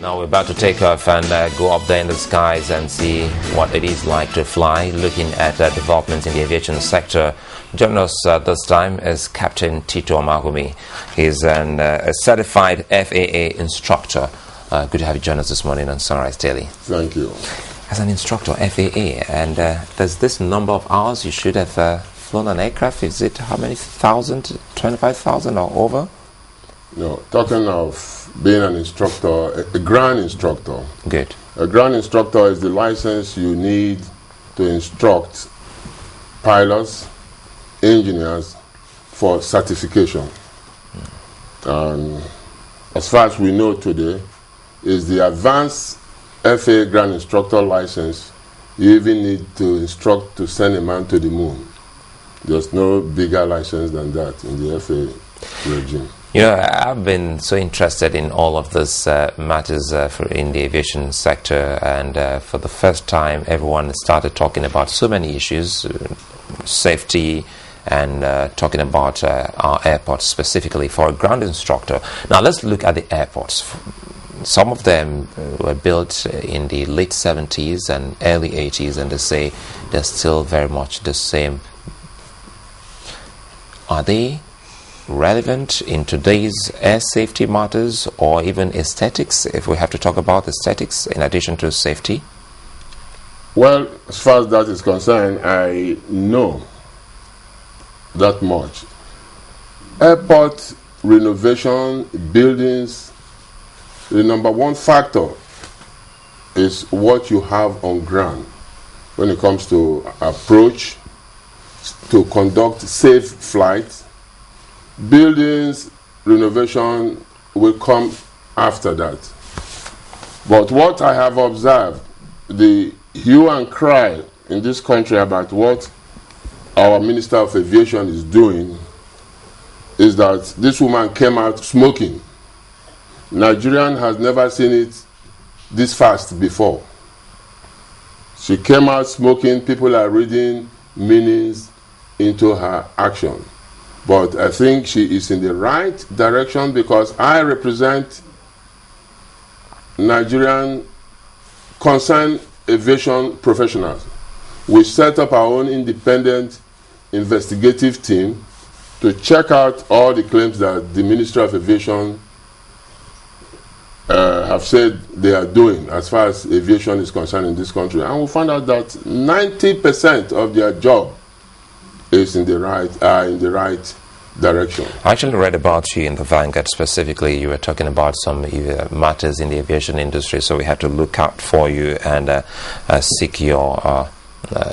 Now we're about to take off and go up there in the skies and see what it is like to fly, looking at developments in the aviation sector. Joining us this time is Captain Tito. He's a certified FAA instructor. Good to have you join us this morning on Sunrise Daily. Thank you. As an instructor, FAA, and there's this number of hours you should have flown an aircraft. Is it how many thousand, 25,000 or over? No, talking of being an instructor, a ground instructor. Good. A ground instructor is the license you need to instruct pilots, engineers for certification. And as far as we know today, is the advanced FAA ground instructor license you even need to instruct to send a man to the moon. There's no bigger license than that in the FAA regime. You know, I've been so interested in all of this matters in the aviation sector, and for the first time everyone started talking about so many issues, safety, and talking about our airports specifically for a ground instructor. Now let's look at the airports. Some of them were built in the late 70s and early 80s, and they say they're still very much the same. Are they relevant in today's air safety matters, or even aesthetics, if we have to talk about aesthetics in addition to safety? Well, as far as that is concerned, I know that much. Airport renovation, buildings, the number one factor is what you have on ground when it comes to approach, to conduct safe flights. Buildings renovation will come after that. But what I have observed, the hue and cry in this country about what our Minister of Aviation is doing is that this woman came out smoking. Nigerian has never seen it this fast before. She came out smoking. People are reading meanings into her action. But I think she is in the right direction, because I represent Nigerian concerned aviation professionals. We set up our own independent investigative team to check out all the claims that the Ministry of Aviation have said they are doing as far as aviation is concerned in this country. And we found out that 90% of their job is in the right direction. I actually read about you in the Vanguard specifically. You were talking about some matters in the aviation industry, so we had to look out for you and seek your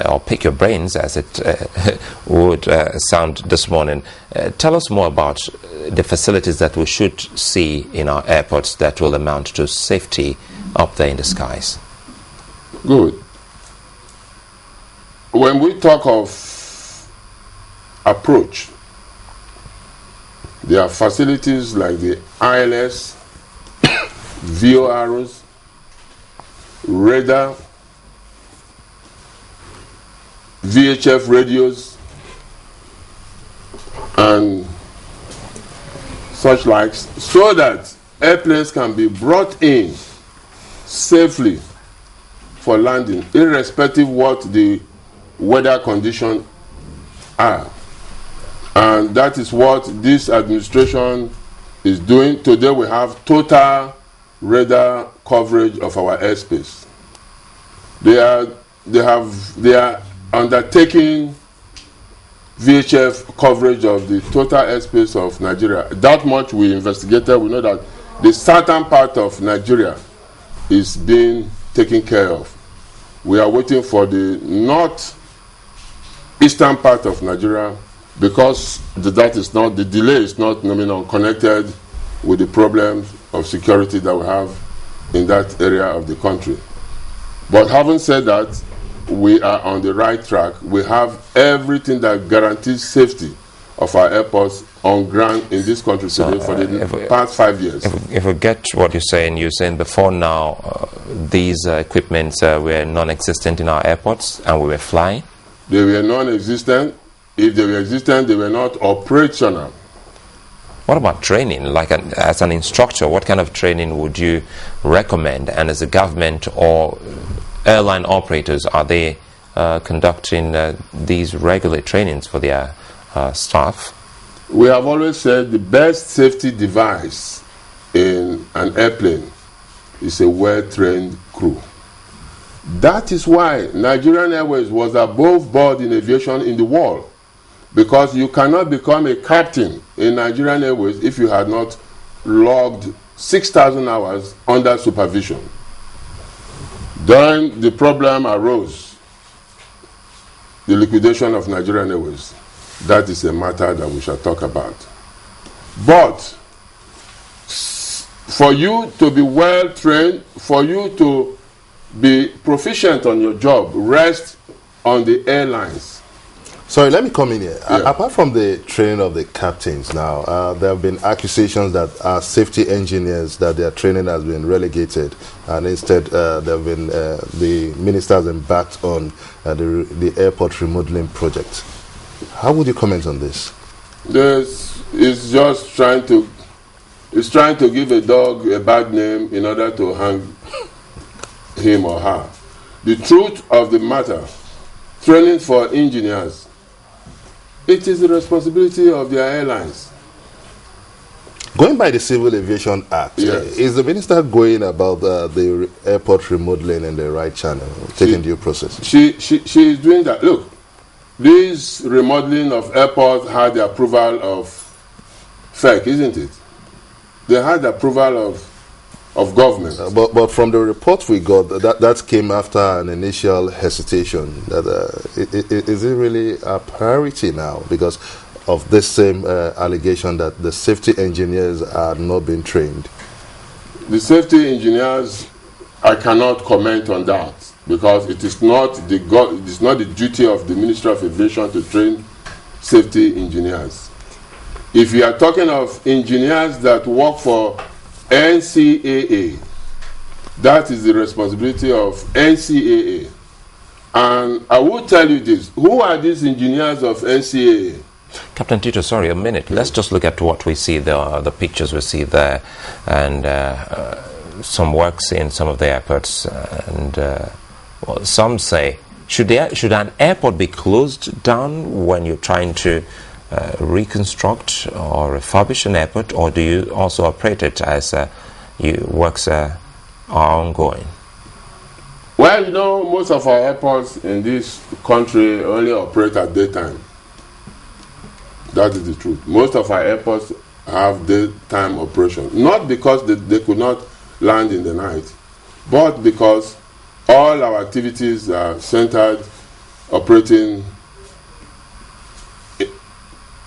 or pick your brains, as it would sound this morning. Tell us more about the facilities that we should see in our airports that will amount to safety up there in the skies. Good. When we talk of approach, there are facilities like the ILS, VORs, radar, VHF radios, and such likes, so that airplanes can be brought in safely for landing, irrespective what the weather conditions are. And that is what this administration is doing. Today we have total radar coverage of our airspace. They are undertaking VHF coverage of the total airspace of Nigeria. That much we investigated. We know that the southern part of Nigeria is being taken care of. We are waiting for the northeastern part of Nigeria, because the delay is not connected with the problems of security that we have in that area of the country. But having said that, we are on the right track. We have everything that guarantees safety of our airports on ground in this country today for the past 5 years. If we get what you're saying before now, these equipments were non-existent in our airports and we were flying? They were non-existent. If they were existent, they were not operational. What about training? Like as an instructor, what kind of training would you recommend? And as a government or airline operators, are they conducting these regular trainings for their staff? We have always said the best safety device in an airplane is a well-trained crew. That is why Nigerian Airways was above board in aviation in the world, because you cannot become a captain in Nigerian Airways if you had not logged 6,000 hours under supervision. Then the problem arose, the liquidation of Nigerian Airways. That is a matter that we shall talk about. But for you to be well trained, for you to be proficient on your job, rest on the airlines. Sorry, let me come in here. Yeah. Apart from the training of the captains now, there have been accusations that safety engineers, that their training has been relegated, and instead there have been the ministers embarked on the airport remodeling project. How would you comment on this? This is just trying to give a dog a bad name in order to hang him or her. The truth of the matter, training for engineers, it is the responsibility of their airlines. Going by the Civil Aviation Act, yes. Is the minister going about the airport remodeling in the right channel, taking due process? She is doing that. Look, this remodeling of airports had the approval of FEC, isn't it? They had the approval of government. But from the report we got, that came after an initial hesitation. Is it really a priority now because of this same allegation that the safety engineers are not being trained? The safety engineers, I cannot comment on that because it is not the duty of the Minister of Aviation to train safety engineers. If you are talking of engineers that work for NCAA, that is the responsibility of NCAA. And I will tell you this, who are these engineers of NCAA? Captain Tito, sorry, a minute. Let's just look at what we see, the pictures we see there, and some works in some of the airports. And well, some say, should an airport be closed down when you're trying to reconstruct or refurbish an airport, or do you also operate it as works are ongoing? Well, you know, most of our airports in this country only operate at daytime. That is the truth. Most of our airports have daytime operation. Not because they could not land in the night, but because all our activities are centered operating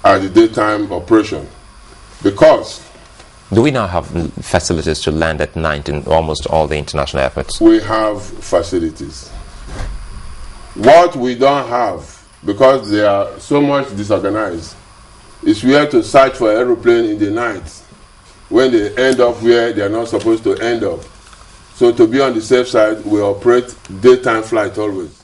at the daytime operation. Because do we now have facilities to land at night in almost all the international airports? We have facilities. What we don't have, because they are so much disorganized, is where to search for aeroplane in the night when they end up where they are not supposed to end up. So to be on the safe side, we operate daytime flight always.